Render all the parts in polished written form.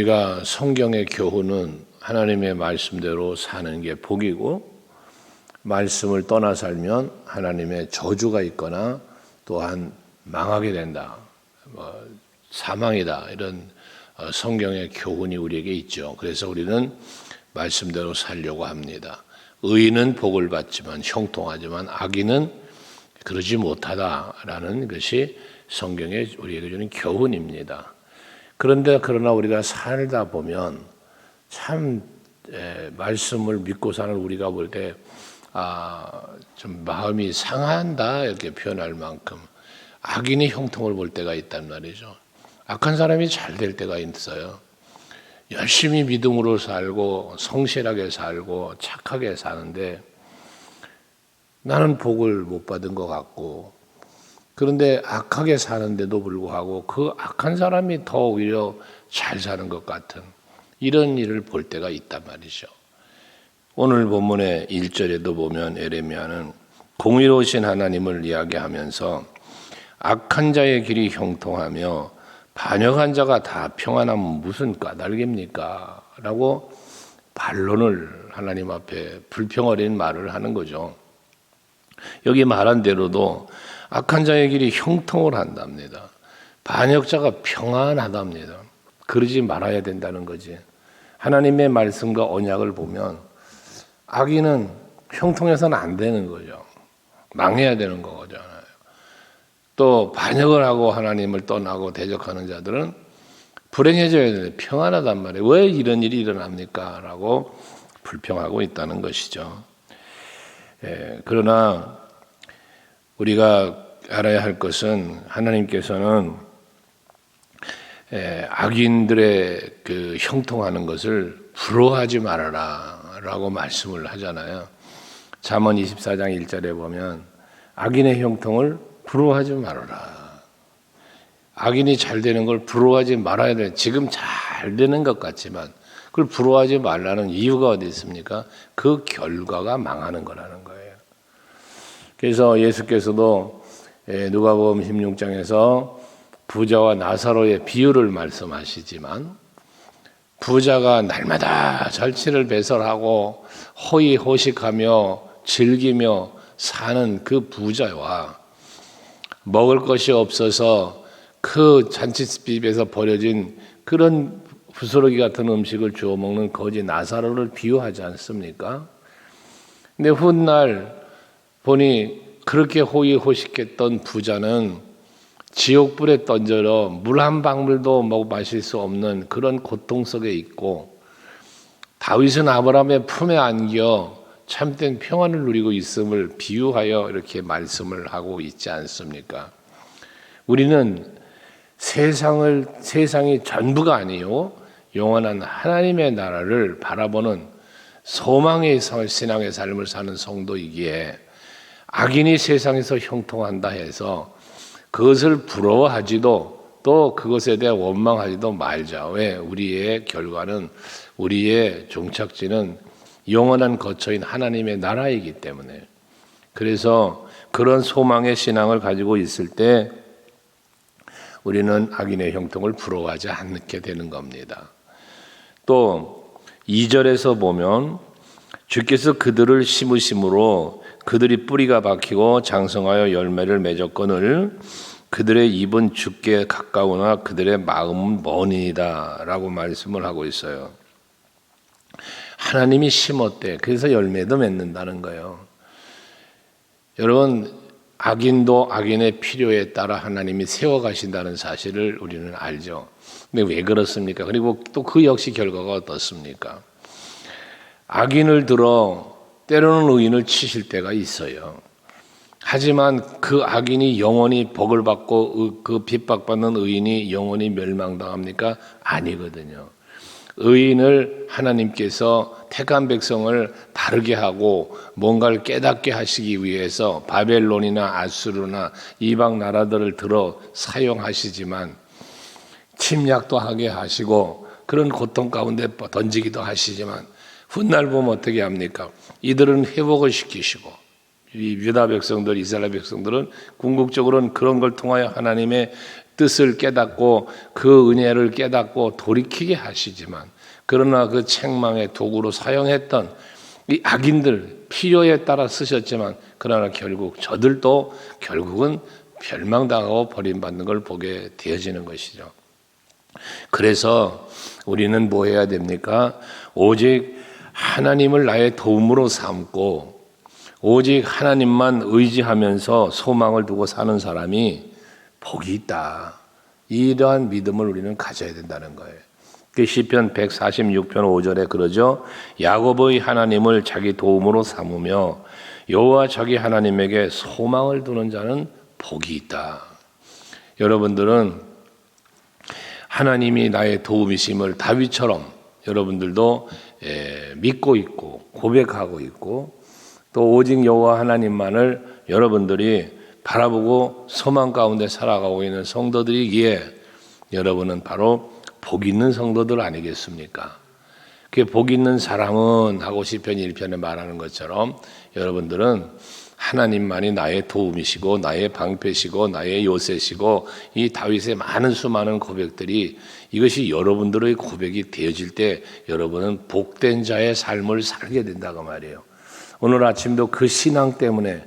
우리가 성경의 교훈은 하나님의 말씀대로 사는 게 복이고, 말씀을 떠나 살면 하나님의 저주가 있거나 또한 망하게 된다, 사망이다, 이런 성경의 교훈이 우리에게 있죠. 그래서 우리는 말씀대로 살려고 합니다. 의인은 복을 받지만 형통하지만 악인은 그러지 못하다라는 것이 성경에 우리에게 주는 교훈입니다. 그러나 우리가 살다 보면 참 말씀을 믿고 사는 우리가 볼 때 좀 마음이 상한다 이렇게 표현할 만큼 악인의 형통을 볼 때가 있단 말이죠. 악한 사람이 잘 될 때가 있어요. 열심히 믿음으로 살고 성실하게 살고 착하게 사는데 나는 복을 못 받은 것 같고, 그런데 악하게 사는데도 불구하고 그 악한 사람이 더 오히려 잘 사는 것 같은 이런 일을 볼 때가 있단 말이죠. 오늘 본문의 1절에도 보면 에레미야는 공의로우신 하나님을 이야기하면서 악한 자의 길이 형통하며 반역한 자가 다 평안하면 무슨 까닭입니까? 라고 반론을 하나님 앞에 불평 어린 말을 하는 거죠. 여기 말한 대로도 악한 자의 길이 형통을 한답니다. 반역자가 평안하답니다. 그러지 말아야 된다는 거지. 하나님의 말씀과 언약을 보면 악인은 형통해서는 안 되는 거죠. 망해야 되는 거잖아요. 또 반역을 하고 하나님을 떠나고 대적하는 자들은 불행해져야 되는데 평안하단 말이에요. 왜 이런 일이 일어납니까? 라고 불평하고 있다는 것이죠. 그러나 우리가 알아야 할 것은 하나님께서는 악인들의 그 형통하는 것을 부러워하지 말아라 라고 말씀을 하잖아요. 잠언 24장 1절에 보면 악인의 형통을 부러워하지 말아라. 악인이 잘 되는 걸 부러워하지 말아야 돼. 지금 잘 되는 것 같지만 그걸 부러워하지 말라는 이유가 어디 있습니까? 그 결과가 망하는 거라는 거예요. 그래서 예수께서도 누가복음 16장에서 부자와 나사로의 비유를 말씀하시지만, 부자가 날마다 절치를 배설하고 호의호식하며 즐기며 사는 그 부자와 먹을 것이 없어서 그 잔치집에서 버려진 그런 부스러기 같은 음식을 주워 먹는 거지 나사로를 비유하지 않습니까? 근데 훗날 보니 그렇게 호의호식했던 부자는 지옥불에 던져져 물 한 방울도 마실 수 없는 그런 고통 속에 있고, 다윗은 아브라함의 품에 안겨 참된 평안을 누리고 있음을 비유하여 이렇게 말씀을 하고 있지 않습니까? 우리는 세상이 전부가 아니요 영원한 하나님의 나라를 바라보는 소망의 신앙의 삶을 사는 성도이기에 악인이 세상에서 형통한다 해서 그것을 부러워하지도 또 그것에 대해 원망하지도 말자. 왜? 우리의 결과는, 우리의 종착지는 영원한 거처인 하나님의 나라이기 때문에. 그래서 그런 소망의 신앙을 가지고 있을 때 우리는 악인의 형통을 부러워하지 않게 되는 겁니다. 또 2절에서 보면 주께서 그들을 심으심으로 그들이 뿌리가 박히고 장성하여 열매를 맺었거늘 그들의 입은 주께 가까우나 그들의 마음은 먼이다 라고 말씀을 하고 있어요. 하나님이 심었대. 그래서 열매도 맺는다는 거예요. 여러분, 악인도 악인의 필요에 따라 하나님이 세워가신다는 사실을 우리는 알죠. 근데 왜 그렇습니까? 그리고 또 그 역시 결과가 어떻습니까? 악인을 들어 때로는 의인을 치실 때가 있어요. 하지만 그 악인이 영원히 복을 받고 그 핍박받는 의인이 영원히 멸망당합니까? 아니거든요. 의인을 하나님께서 택한 백성을 다르게 하고 뭔가를 깨닫게 하시기 위해서 바벨론이나 아수르나 이방 나라들을 들어 사용하시지만 침략도 하게 하시고 그런 고통 가운데 던지기도 하시지만 훗날 보면 어떻게 합니까? 이들은 회복을 시키시고 이 유다 백성들, 이스라엘 백성들은 궁극적으로는 그런 걸 통하여 하나님의 뜻을 깨닫고 그 은혜를 깨닫고 돌이키게 하시지만, 그러나 그 책망의 도구로 사용했던 이 악인들 필요에 따라 쓰셨지만, 그러나 결국 저들도 결국은 멸망당하고 버림받는 걸 보게 되어지는 것이죠. 그래서 우리는 뭐 해야 됩니까? 오직 하나님을 나의 도움으로 삼고 오직 하나님만 의지하면서 소망을 두고 사는 사람이 복이 있다. 이러한 믿음을 우리는 가져야 된다는 거예요. 그 시편 146편 5절에 그러죠. 야곱의 하나님을 자기 도움으로 삼으며 여호와 자기 하나님에게 소망을 두는 자는 복이 있다. 여러분들은 하나님이 나의 도움이심을 다윗처럼 여러분들도 믿고 있고 고백하고 있고, 또 오직 여호와 하나님만을 여러분들이 바라보고 소망 가운데 살아가고 있는 성도들이기에 여러분은 바로 복 있는 성도들 아니겠습니까? 그 복 있는 사람은 하고 시편 1편에 말하는 것처럼 여러분들은 하나님만이 나의 도움이시고 나의 방패시고 나의 요새시고, 이 다윗의 많은 수많은 고백들이 이것이 여러분들의 고백이 되어질 때 여러분은 복된 자의 삶을 살게 된다고 말이에요. 오늘 아침도 그 신앙 때문에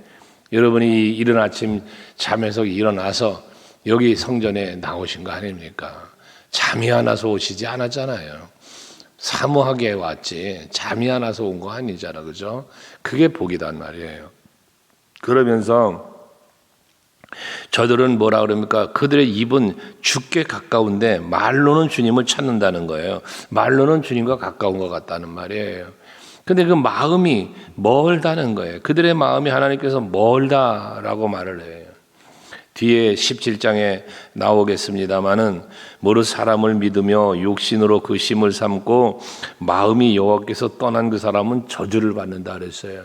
여러분이 이른 아침 잠에서 일어나서 여기 성전에 나오신 거 아닙니까? 잠이 안 와서 오시지 않았잖아요. 사모하게 왔지 잠이 안 와서 온 거 아니잖아, 그죠? 그게 복이단 말이에요. 그러면서 저들은 뭐라 그럽니까? 그들의 입은 죽게 가까운데 말로는 주님을 찾는다는 거예요. 말로는 주님과 가까운 것 같다는 말이에요. 근데 그 마음이 멀다는 거예요. 그들의 마음이 하나님께서 멀다라고 말을 해요. 뒤에 17장에 나오겠습니다마는 무릇 사람을 믿으며 육신으로 그 심을 삼고 마음이 여호와께서 떠난 그 사람은 저주를 받는다 그랬어요.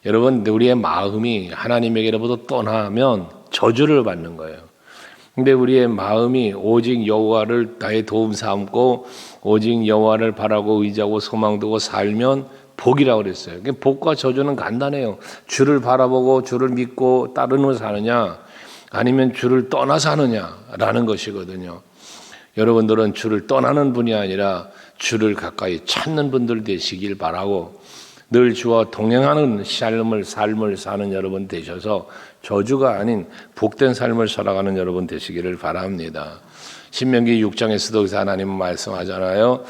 여러분, 우리의 마음이 하나님에게로부터 떠나면 저주를 받는 거예요. 근데 우리의 마음이 오직 여호와를 나의 도움 삼고 오직 여호와를 바라고 의지하고 소망두고 살면 복이라고 그랬어요. 복과 저주는 간단해요. 주를 바라보고 주를 믿고 따르며 사느냐, 아니면 주를 떠나 사느냐라는 것이거든요. 여러분들은 주를 떠나는 분이 아니라 주를 가까이 찾는 분들 되시길 바라고, 늘 주와 동행하는 삶을 사는 여러분 되셔서 저주가 아닌 복된 삶을 살아가는 여러분 되시기를 바랍니다. 신명기 6장에서도 하나님은 말씀하잖아요.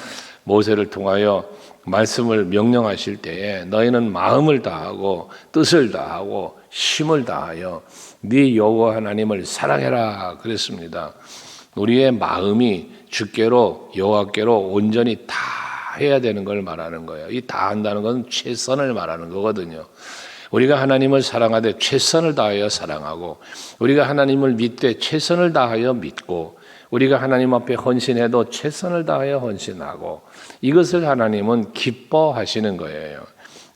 모세를 통하여 말씀을 명령하실 때에 너희는 마음을 다하고 뜻을 다하고 힘을 다하여 네 여호와 하나님을 사랑해라 그랬습니다. 우리의 마음이 주께로 여호와께로 온전히 다 해야 되는 걸 말하는 거예요. 이 다 한다는 건 최선을 말하는 거거든요. 우리가 하나님을 사랑하되 최선을 다하여 사랑하고, 우리가 하나님을 믿되 최선을 다하여 믿고, 우리가 하나님 앞에 헌신해도 최선을 다하여 헌신하고, 이것을 하나님은 기뻐하시는 거예요.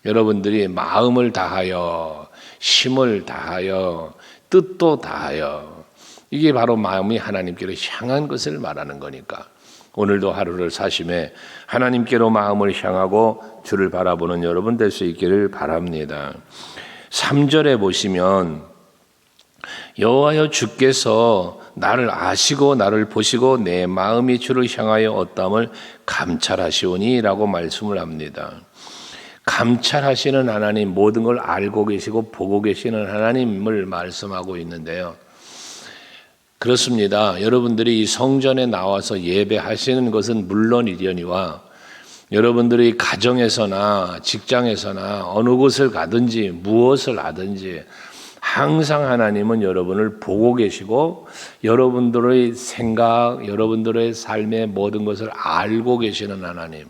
여러분들이 마음을 다하여 힘을 다하여 뜻도 다하여, 이게 바로 마음이 하나님께로 향한 것을 말하는 거니까 오늘도 하루를 사심에 하나님께로 마음을 향하고 주를 바라보는 여러분 될 수 있기를 바랍니다. 3절에 보시면 여호와여 주께서 나를 아시고 나를 보시고 내 마음이 주를 향하여 어떠함을 감찰하시오니 라고 말씀을 합니다. 감찰하시는 하나님, 모든 걸 알고 계시고 보고 계시는 하나님을 말씀하고 있는데요. 그렇습니다. 여러분들이 이 성전에 나와서 예배하시는 것은 물론이려니와 여러분들이 가정에서나 직장에서나 어느 곳을 가든지 무엇을 하든지 항상 하나님은 여러분을 보고 계시고 여러분들의 생각, 여러분들의 삶의 모든 것을 알고 계시는 하나님,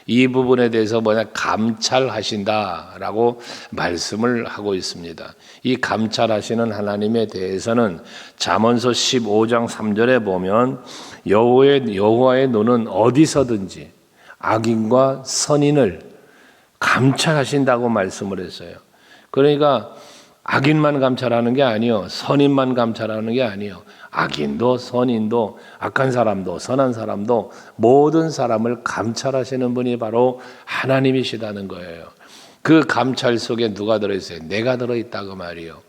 이 부분에 대해서 감찰하신다라고 말씀을 하고 있습니다. 이 감찰하시는 하나님에 대해서는 잠언서 15장 3절에 보면 여호와의 눈은 어디서든지 악인과 선인을 감찰하신다고 말씀을 했어요. 그러니까 악인만 감찰하는 게 아니요, 선인만 감찰하는 게 아니요, 악인도 선인도 악한 사람도 선한 사람도 모든 사람을 감찰하시는 분이 바로 하나님이시다는 거예요. 그 감찰 속에 누가 들어있어요? 내가 들어있다고 말이에요.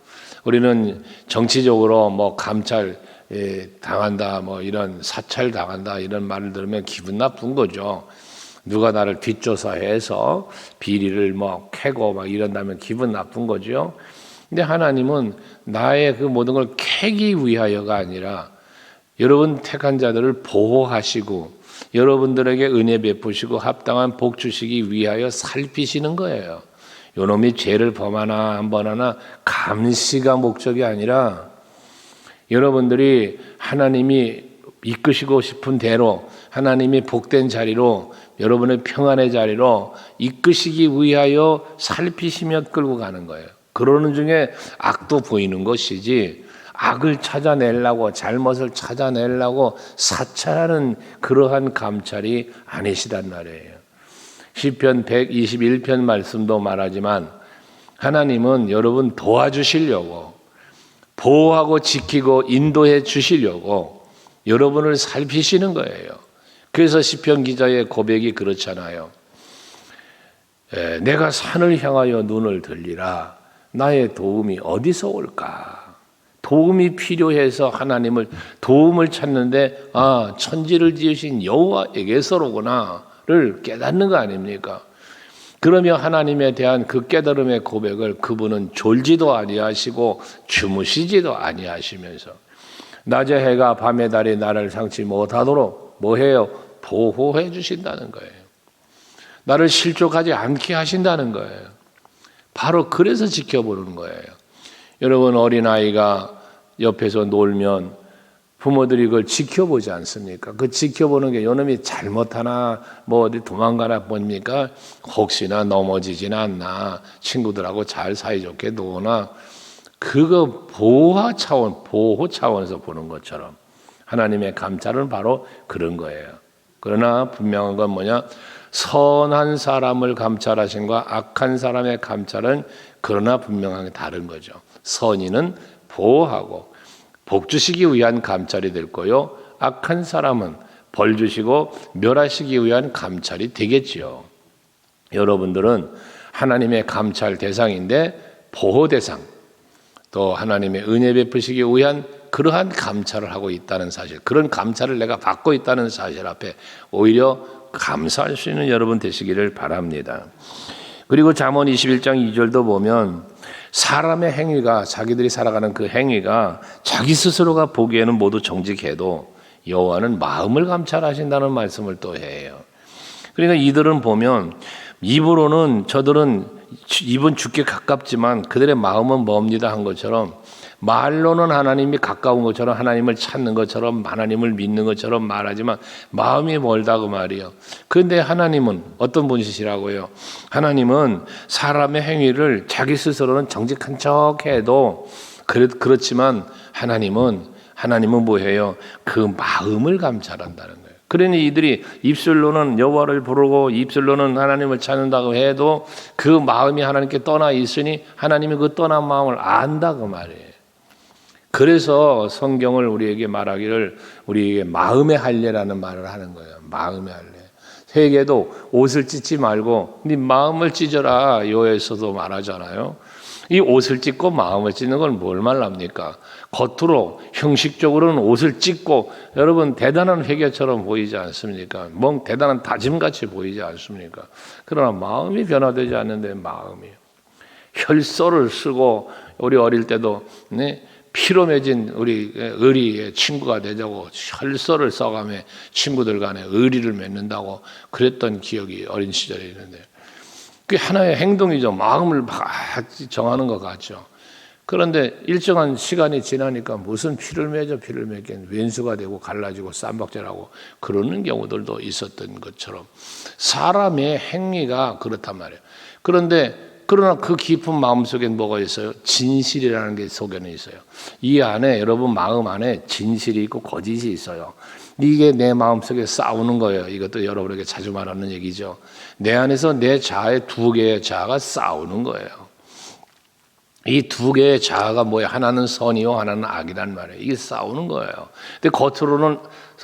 우리는 정치적으로 감찰 당한다, 뭐 이런 사찰 당한다 이런 말을 들으면 기분 나쁜 거죠. 누가 나를 뒷조사해서 비리를 뭐 캐고 막 이런다면 기분 나쁜 거죠. 근데 하나님은 나의 그 모든 걸 캐기 위하여가 아니라 여러분 택한 자들을 보호하시고 여러분들에게 은혜 베푸시고 합당한 복 주시기 위하여 살피시는 거예요. 요놈이 죄를 범하나 안 범하나 감시가 목적이 아니라 여러분들이 하나님이 이끄시고 싶은 대로 하나님이 복된 자리로 여러분의 평안의 자리로 이끄시기 위하여 살피시며 끌고 가는 거예요. 그러는 중에 악도 보이는 것이지 악을 찾아내려고 잘못을 찾아내려고 사찰하는 그러한 감찰이 아니시단 말이에요. 시편 121편 말씀도 말하지만 하나님은 여러분 도와주시려고 보호하고 지키고 인도해 주시려고 여러분을 살피시는 거예요. 그래서 시편 기자의 고백이 그렇잖아요. 내가 산을 향하여 눈을 들리라. 나의 도움이 어디서 올까? 도움이 필요해서 하나님을 도움을 찾는데 천지를 지으신 여호와에게서로구나를 깨닫는 거 아닙니까? 그러며 하나님에 대한 그 깨달음의 고백을 그분은 졸지도 아니하시고 주무시지도 아니하시면서 낮의 해가 밤의 달이 나를 상치 못하도록 뭐해요? 보호해 주신다는 거예요. 나를 실족하지 않게 하신다는 거예요. 바로 그래서 지켜보는 거예요. 여러분 어린아이가 옆에서 놀면 부모들이 그걸 지켜보지 않습니까? 그 지켜보는 게 요놈이 잘못하나 뭐 어디 도망가나 봅니까? 혹시나 넘어지지는 않나 친구들하고 잘 사이좋게 노나 그거 보호 차원에서 보는 것처럼 하나님의 감찰은 바로 그런 거예요. 그러나 분명한 건 뭐냐? 선한 사람을 감찰하신과 악한 사람의 감찰은 그러나 분명하게 다른 거죠. 선인은 보호하고 복 주시기 위한 감찰이 될 거요. 악한 사람은 벌 주시고 멸하시기 위한 감찰이 되겠지요. 여러분들은 하나님의 감찰 대상인데 보호 대상, 또 하나님의 은혜 베푸시기 위한 그러한 감찰을 하고 있다는 사실, 그런 감찰을 내가 받고 있다는 사실 앞에 오히려 감사할 수 있는 여러분 되시기를 바랍니다. 그리고 잠언 21장 2절도 보면 사람의 행위가 자기들이 살아가는 그 행위가 자기 스스로가 보기에는 모두 정직해도 여호와는 마음을 감찰하신다는 말씀을 또 해요. 그러니까 이들은 보면 입으로는 저들은 입은 죽게 가깝지만 그들의 마음은 멉니다 한 것처럼 말로는 하나님이 가까운 것처럼 하나님을 찾는 것처럼 하나님을 믿는 것처럼 말하지만 마음이 멀다고 말이에요. 그런데 하나님은 어떤 분이시라고요? 하나님은 사람의 행위를 자기 스스로는 정직한 척해도 그렇지만 하나님은 뭐예요? 그 마음을 감찰한다는 거예요. 그러니 이들이 입술로는 여호와를 부르고 입술로는 하나님을 찾는다고 해도 그 마음이 하나님께 떠나 있으니 하나님이 그 떠난 마음을 안다고 말이에요. 그래서 성경을 우리에게 말하기를 우리에게 마음의 할례라는 말을 하는 거예요. 마음의 할례. 세계도 옷을 찢지 말고 네 마음을 찢어라 요에서도 말하잖아요. 이 옷을 찢고 마음을 찢는 건 뭘 말합니까? 겉으로 형식적으로는 옷을 찢고 여러분 대단한 회개처럼 보이지 않습니까? 뭔 대단한 다짐같이 보이지 않습니까? 그러나 마음이 변화되지 않는데 마음이 혈서를 쓰고 우리 어릴 때도 피로 맺은 우리 의리의 친구가 되자고 혈서를 써가며 친구들 간에 의리를 맺는다고 그랬던 기억이 어린 시절에 있는데 그게 하나의 행동이죠. 마음을 막 정하는 것 같죠. 그런데 일정한 시간이 지나니까 무슨 피를 맺긴 왼수가 되고 갈라지고 쌈박질하고 그러는 경우들도 있었던 것처럼 사람의 행위가 그렇단 말이에요. 그러나 그 깊은 마음 속엔 뭐가 있어요? 진실이라는 게 속에는 있어요. 이 안에 여러분 마음 안에 진실이 있고 거짓이 있어요. 이게 내 마음 속에 싸우는 거예요. 이것도 여러분에게 자주 말하는 얘기죠. 내 안에서 내 자아의 두 개의 자아가 싸우는 거예요. 이 두 개의 자아가 뭐예요? 하나는 선이요, 하나는 악이란 말이에요. 이게 싸우는 거예요. 근데 겉으로는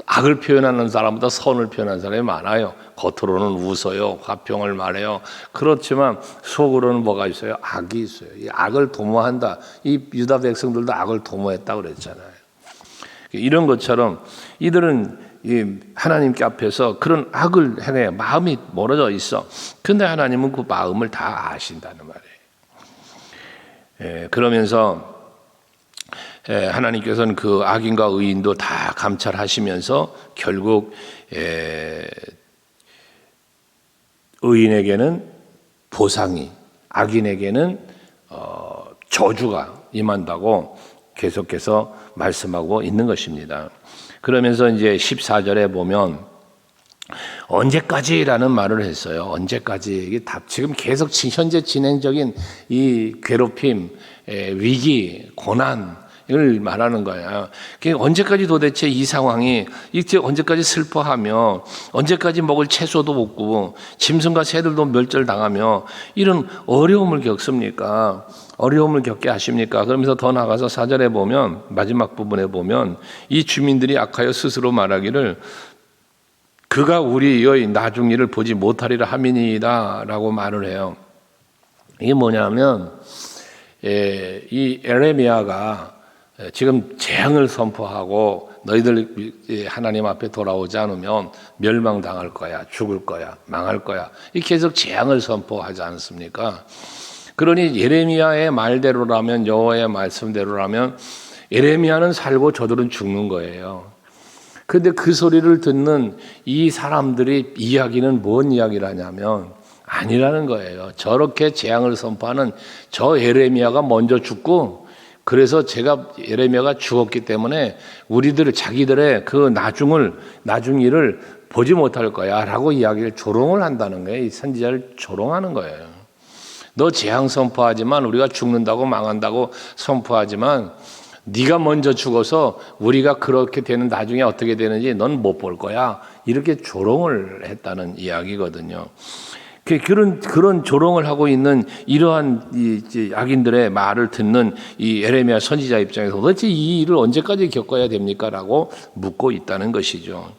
악을 표현하는 사람보다 선을 표현하는 사람이 많아요. 겉으로는 웃어요, 화평을 말해요. 그렇지만 속으로는 뭐가 있어요? 악이 있어요. 이 악을 도모한다. 이 유다 백성들도 악을 도모했다고 그랬잖아요. 이런 것처럼 이들은 하나님께 앞에서 그런 악을 행해 마음이 멀어져 있어. 근데 하나님은 그 마음을 다 아신다는 말이에요. 그러면서 하나님께서는 그 악인과 의인도 다 감찰하시면서 결국 의인에게는 보상이, 악인에게는 저주가 임한다고 계속해서 말씀하고 있는 것입니다. 그러면서 이제 14절에 보면 언제까지라는 말을 했어요. 언제까지? 이게 지금 계속 현재 진행적인 이 괴롭힘, 위기, 고난을 말하는 거예요. 언제까지 도대체 이 상황이 이제 언제까지 슬퍼하며 언제까지 먹을 채소도 없고 짐승과 새들도 멸절당하며 이런 어려움을 겪습니까? 어려움을 겪게 하십니까? 그러면서 더 나아가서 4절에 보면 마지막 부분에 보면 이 주민들이 악하여 스스로 말하기를 그가 우리의 나중 일을 보지 못하리라 함이니이다 라고 말을 해요. 이게 뭐냐면 이 에레미야가 지금 재앙을 선포하고 너희들 하나님 앞에 돌아오지 않으면 멸망당할 거야, 죽을 거야, 망할 거야. 이 계속 재앙을 선포하지 않습니까? 그러니 예레미야의 말대로라면, 여호와의 말씀대로라면 예레미야는 살고 저들은 죽는 거예요. 그런데 그 소리를 듣는 이 사람들의 이야기는 뭔 이야기라냐면 아니라는 거예요. 저렇게 재앙을 선포하는 저 예레미야가 먼저 죽고, 그래서 예레미야가 죽었기 때문에 우리들 자기들의 그 나중 일을 보지 못할 거야라고 이야기를 조롱을 한다는 거예요. 이 선지자를 조롱하는 거예요. 너 재앙 선포하지만, 우리가 죽는다고 망한다고 선포하지만 네가 먼저 죽어서 우리가 그렇게 되는 나중에 어떻게 되는지 넌 못 볼 거야. 이렇게 조롱을 했다는 이야기거든요. 그런 조롱을 하고 있는 이러한 이 악인들의 말을 듣는 이 에레미야 선지자 입장에서 도대체 이 일을 언제까지 겪어야 됩니까? 라고 묻고 있다는 것이죠.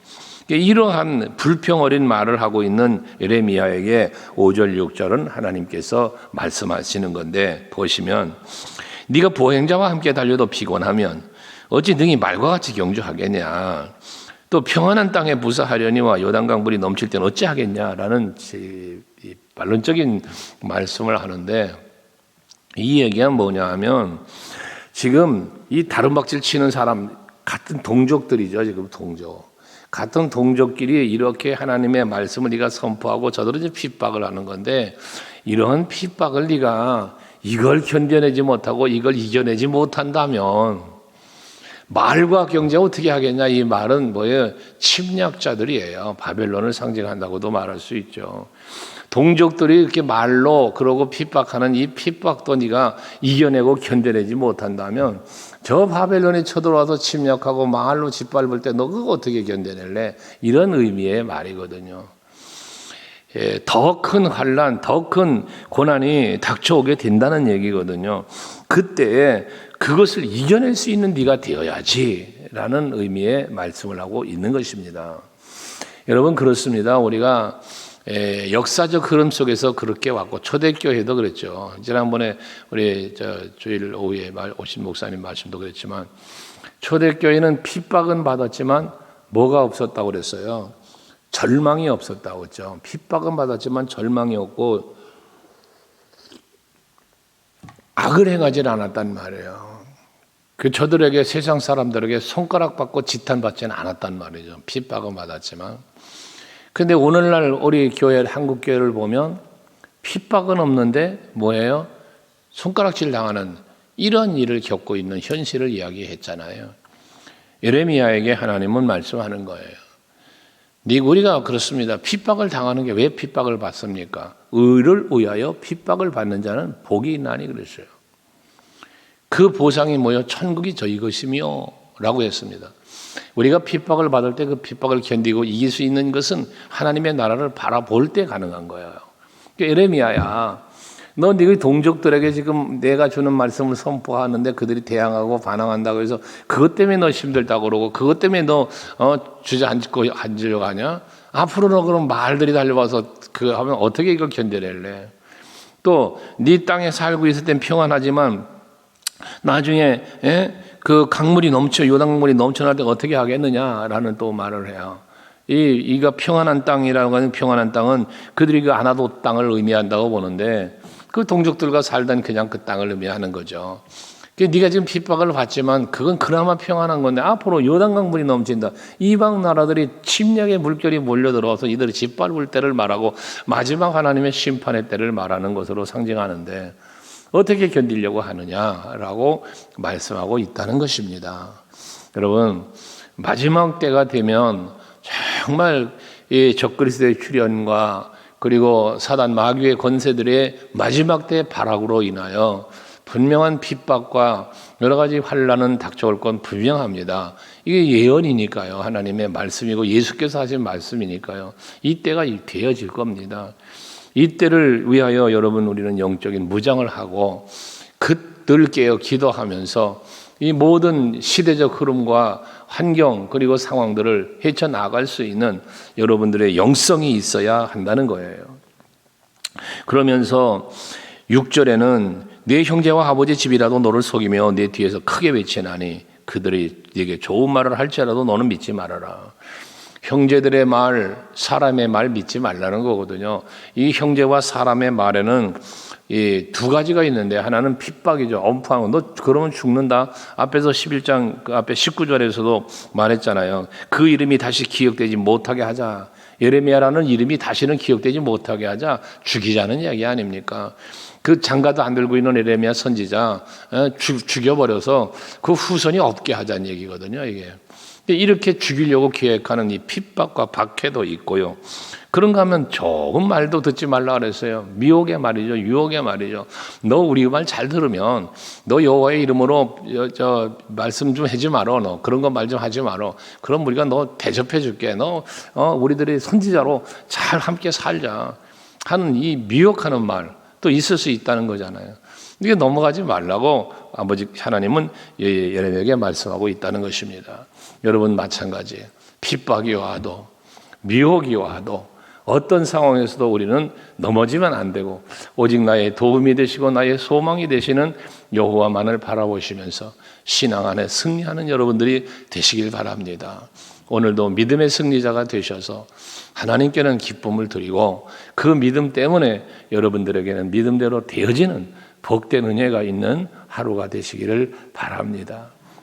이러한 불평 어린 말을 하고 있는 에레미야에게 5절 6절은 하나님께서 말씀하시는 건데, 보시면 네가 보행자와 함께 달려도 피곤하면 어찌 능히 말과 같이 경주하겠냐. 또 평안한 땅에 부사하려니와 요단강물이 넘칠 때는 어찌 하겠냐라는 반론적인 말씀을 하는데, 이 얘기가 뭐냐 하면 지금 이 다른박질 치는 사람 같은 동족들이죠. 지금 같은 동족끼리 이렇게 하나님의 말씀을 네가 선포하고 저들은 이제 핍박을 하는 건데, 이런 핍박을 네가 이걸 견뎌내지 못하고 이걸 이겨내지 못한다면 말과 경제 어떻게 하겠냐. 이 말은 뭐예요? 침략자들이에요. 바벨론을 상징한다고도 말할 수 있죠. 동족들이 이렇게 말로 그러고 핍박하는 이 핍박도 네가 이겨내고 견뎌내지 못한다면 저 바벨론이 쳐들어와서 침략하고 말로 짓밟을 때 너 그거 어떻게 견뎌낼래? 이런 의미의 말이거든요. 더 큰 환난, 더 큰 고난이 닥쳐오게 된다는 얘기거든요. 그때 그것을 이겨낼 수 있는 네가 되어야지라는 의미의 말씀을 하고 있는 것입니다. 여러분, 그렇습니다. 우리가 역사적 흐름 속에서 그렇게 왔고, 초대교회도 그랬죠. 지난번에 우리 주일 오후에 오신 목사님 말씀도 그랬지만, 초대교회는 핍박은 받았지만 뭐가 없었다고 그랬어요? 절망이 없었다고 했죠. 핍박은 받았지만 절망이 없고 악을 행하지 않았단 말이에요. 저들에게, 세상 사람들에게 손가락 받고 지탄받지는 않았단 말이죠. 핍박은 받았지만. 그런데 오늘날 우리 교회, 한국 교회를 보면 핍박은 없는데 뭐예요? 손가락질 당하는 이런 일을 겪고 있는 현실을 이야기했잖아요. 예레미야에게 하나님은 말씀하는 거예요. 우리가 그렇습니다. 핍박을 당하는 게 왜 핍박을 받습니까? 의를 위하여 핍박을 받는 자는 복이 있나니 그랬어요. 그 보상이 뭐예요? 천국이 저희 것이며 라고 했습니다. 우리가 핍박을 받을 때 그 핍박을 견디고 이길 수 있는 것은 하나님의 나라를 바라볼 때 가능한 거예요. 에레미야야, 너 네 동족들에게 지금 내가 주는 말씀을 선포하는데 그들이 대항하고 반항한다고 해서 그것 때문에 너 힘들다고 그러고 그것 때문에 너 주저앉고 앉으려고 하냐? 앞으로는 그럼 말들이 달려와서 하면 어떻게 이걸 견뎌낼래? 또 네 땅에 살고 있을 땐 평안하지만 나중에 그 강물이 요단강물이 넘쳐날 때 어떻게 하겠느냐라는 또 말을 해요. 이가 평안한 땅이라고 하는 평안한 땅은 그들이 그 아나도 땅을 의미한다고 보는데 그 동족들과 살던 그냥 그 땅을 의미하는 거죠. 네가 지금 핍박을 받지만 그건 그나마 평안한 건데 앞으로 요단강물이 넘친다. 이방 나라들이 침략의 물결이 몰려들어와서 이들이 짓밟을 때를 말하고 마지막 하나님의 심판의 때를 말하는 것으로 상징하는데 어떻게 견디려고 하느냐라고 말씀하고 있다는 것입니다. 여러분, 마지막 때가 되면 정말 이 적그리스도의 출현과 그리고 사단 마귀의 권세들의 마지막 때의 발악으로 인하여 분명한 핍박과 여러 가지 환난은 닥쳐올 건 분명합니다. 이게 예언이니까요. 하나님의 말씀이고 예수께서 하신 말씀이니까요. 이 때가 되어질 겁니다. 이 때를 위하여 여러분 우리는 영적인 무장을 하고 늘 깨어 기도하면서 이 모든 시대적 흐름과 환경 그리고 상황들을 헤쳐나갈 수 있는 여러분들의 영성이 있어야 한다는 거예요. 그러면서 6절에는 네 형제와 아버지 집이라도 너를 속이며 네 뒤에서 크게 외치나니 그들이 네게 좋은 말을 할지라도 너는 믿지 말아라. 형제들의 말, 사람의 말 믿지 말라는 거거든요. 이 형제와 사람의 말에는 이 두 가지가 있는데 하나는 핍박이죠. 엄포한 거. 너 그러면 죽는다. 앞에서 11장 그 앞에 19절에서도 말했잖아요. 그 이름이 다시 기억되지 못하게 하자. 예레미야라는 이름이 다시는 기억되지 못하게 하자. 죽이자는 이야기 아닙니까? 그 장가도 안 들고 있는 예레미야 선지자 죽여버려서 그 후손이 없게 하자는 얘기거든요. 이게 이렇게 죽이려고 계획하는 이 핍박과 박해도 있고요. 그런가 하면 조금 말도 듣지 말라 그랬어요. 미혹의 말이죠. 유혹의 말이죠. 너 우리 말 잘 들으면 너 여호와의 이름으로 말씀 좀 하지 마라. 너 그런 거 말 좀 하지 마라. 그럼 우리가 너 대접해 줄게. 너 우리들이 선지자로 잘 함께 살자 하는 이 미혹하는 말 또 있을 수 있다는 거잖아요. 이게 넘어가지 말라고 아버지 하나님은 예레미야에게 말씀하고 있다는 것입니다. 여러분 마찬가지예요. 핍박이 와도 미혹이 와도 어떤 상황에서도 우리는 넘어지면 안 되고 오직 나의 도움이 되시고 나의 소망이 되시는 여호와만을 바라보시면서 신앙 안에 승리하는 여러분들이 되시길 바랍니다. 오늘도 믿음의 승리자가 되셔서 하나님께는 기쁨을 드리고 그 믿음 때문에 여러분들에게는 믿음대로 되어지는 복된 은혜가 있는 하루가 되시기를 바랍니다.